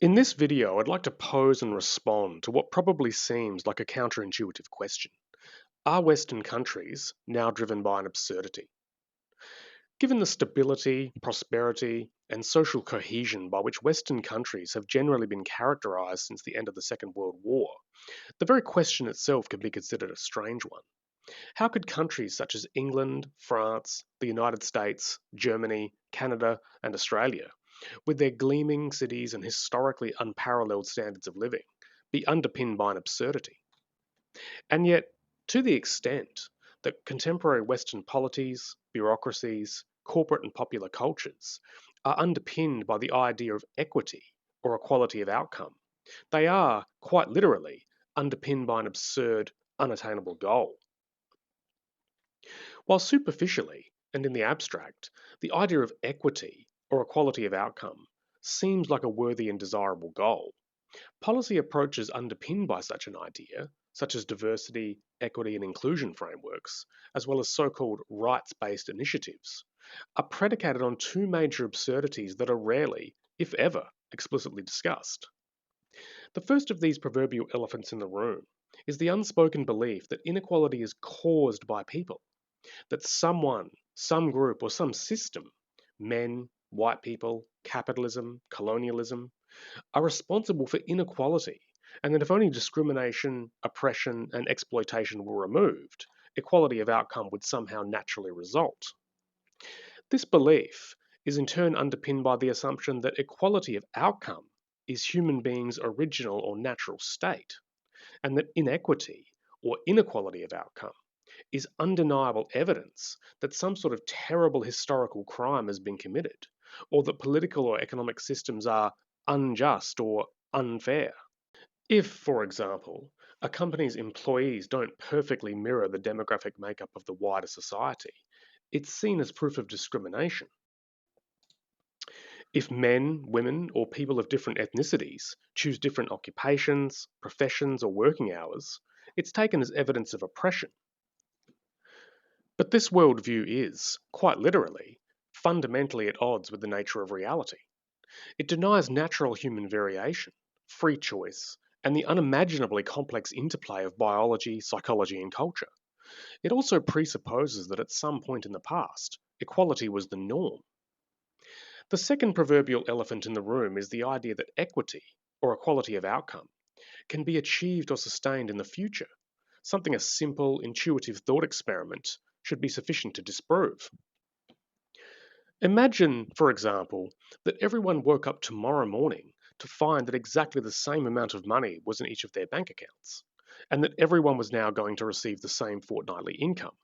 In this video, I'd like to pose and respond to what probably seems like a counterintuitive question. Are Western countries now driven by an absurdity? Given the stability, prosperity, and social cohesion by which Western countries have generally been characterized since the end of the Second World War, the very question itself can be considered a strange one. How could countries such as England, France, the United States, Germany, Canada, and Australia, with their gleaming cities and historically unparalleled standards of living, be underpinned by an absurdity? And yet, to the extent that contemporary Western polities, bureaucracies, corporate and popular cultures are underpinned by the idea of equity or equality of outcome, they are, quite literally, underpinned by an absurd, unattainable goal. While superficially, and in the abstract, the idea of equity or equality of outcome seems like a worthy and desirable goal, policy approaches underpinned by such an idea, such as diversity, equity, and inclusion frameworks, as well as so called rights based initiatives, are predicated on two major absurdities that are rarely, if ever, explicitly discussed. The first of these proverbial elephants in the room is the unspoken belief that inequality is caused by people, that someone, some group, or some system, men, white people, capitalism, colonialism, are responsible for inequality, and that if only discrimination, oppression, and exploitation were removed, equality of outcome would somehow naturally result. This belief is in turn underpinned by the assumption that equality of outcome is human beings' original or natural state, and that inequity or inequality of outcome is undeniable evidence that some sort of terrible historical crime has been committed, or that political or economic systems are unjust or unfair. If, for example, a company's employees don't perfectly mirror the demographic makeup of the wider society, it's seen as proof of discrimination. If men, women, or people of different ethnicities choose different occupations, professions, or working hours, it's taken as evidence of oppression. But this worldview is, quite literally, fundamentally at odds with the nature of reality. It denies natural human variation, free choice, and the unimaginably complex interplay of biology, psychology, and culture. It also presupposes that at some point in the past, equality was the norm. The second proverbial elephant in the room is the idea that equity, or equality of outcome, can be achieved or sustained in the future, something a simple, intuitive thought experiment should be sufficient to disprove. Imagine, for example, that everyone woke up tomorrow morning to find that exactly the same amount of money was in each of their bank accounts, and that everyone was now going to receive the same fortnightly income.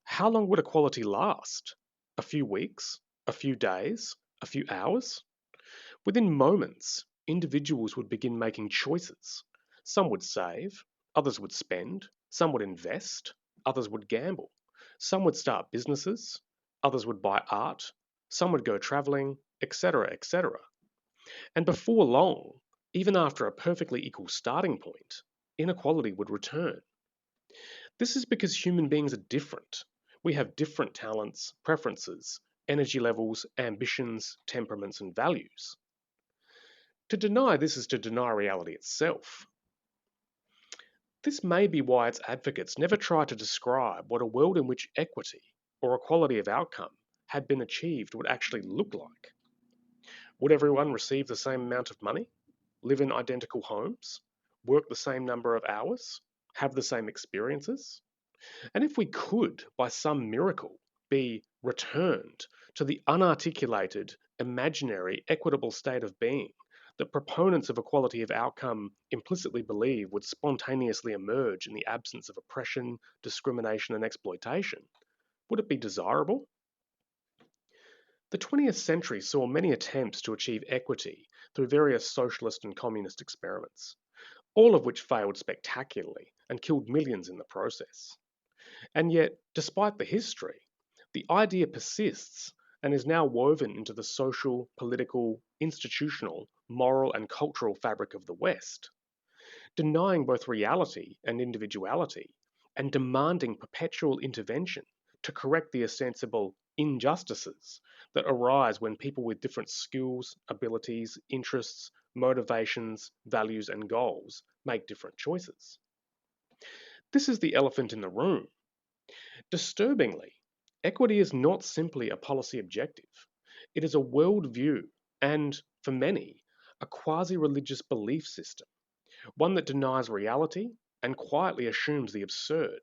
How long would equality last? A few weeks? A few days? A few hours? Within moments, individuals would begin making choices. Some would save, others would spend, some would invest, others would gamble. Some would start businesses, others would buy art, some would go travelling, etc., etc. And before long, even after a perfectly equal starting point, inequality would return. This is because human beings are different. We have different talents, preferences, energy levels, ambitions, temperaments, and values. To deny this is to deny reality itself. This may be why its advocates never try to describe what a world in which equity or equality of outcome had been achieved would actually look like. Would everyone receive the same amount of money, live in identical homes, work the same number of hours, have the same experiences? And if we could, by some miracle, be returned to the unarticulated, imaginary, equitable state of being that proponents of equality of outcome implicitly believe would spontaneously emerge in the absence of oppression, discrimination, and exploitation, would it be desirable? The 20th century saw many attempts to achieve equity through various socialist and communist experiments, all of which failed spectacularly and killed millions in the process. And yet, despite the history, the idea persists and is now woven into the social, political, institutional, moral, and cultural fabric of the West, denying both reality and individuality, and demanding perpetual intervention to correct the ostensible injustices that arise when people with different skills, abilities, interests, motivations, values, and goals make different choices. This is the elephant in the room. Disturbingly, equity is not simply a policy objective. It is a worldview and, for many, a quasi religious belief system, one that denies reality and quietly assumes the absurd.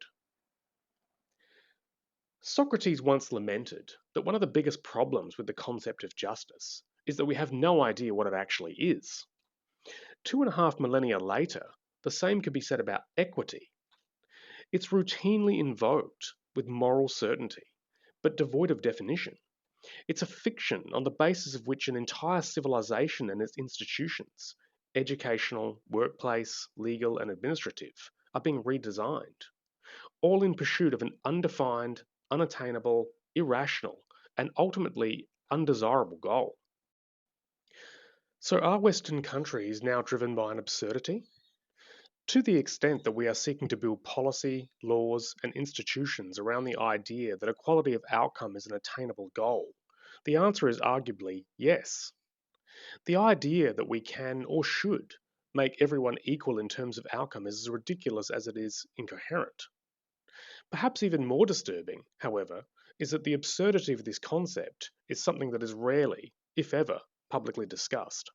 Socrates once lamented that one of the biggest problems with the concept of justice is that we have no idea what it actually is. 2.5 millennia later, the same could be said about equity. It's routinely invoked with moral certainty, but devoid of definition. It's a fiction on the basis of which an entire civilization and its institutions, educational, workplace, legal, and administrative, are being redesigned, all in pursuit of an undefined, unattainable, irrational, and ultimately undesirable goal. So, are Western countries now driven by an absurdity? To the extent that we are seeking to build policy, laws, and institutions around the idea that equality of outcome is an attainable goal, the answer is arguably yes. The idea that we can or should make everyone equal in terms of outcome is as ridiculous as it is incoherent. Perhaps even more disturbing, however, is that the absurdity of this concept is something that is rarely, if ever, publicly discussed.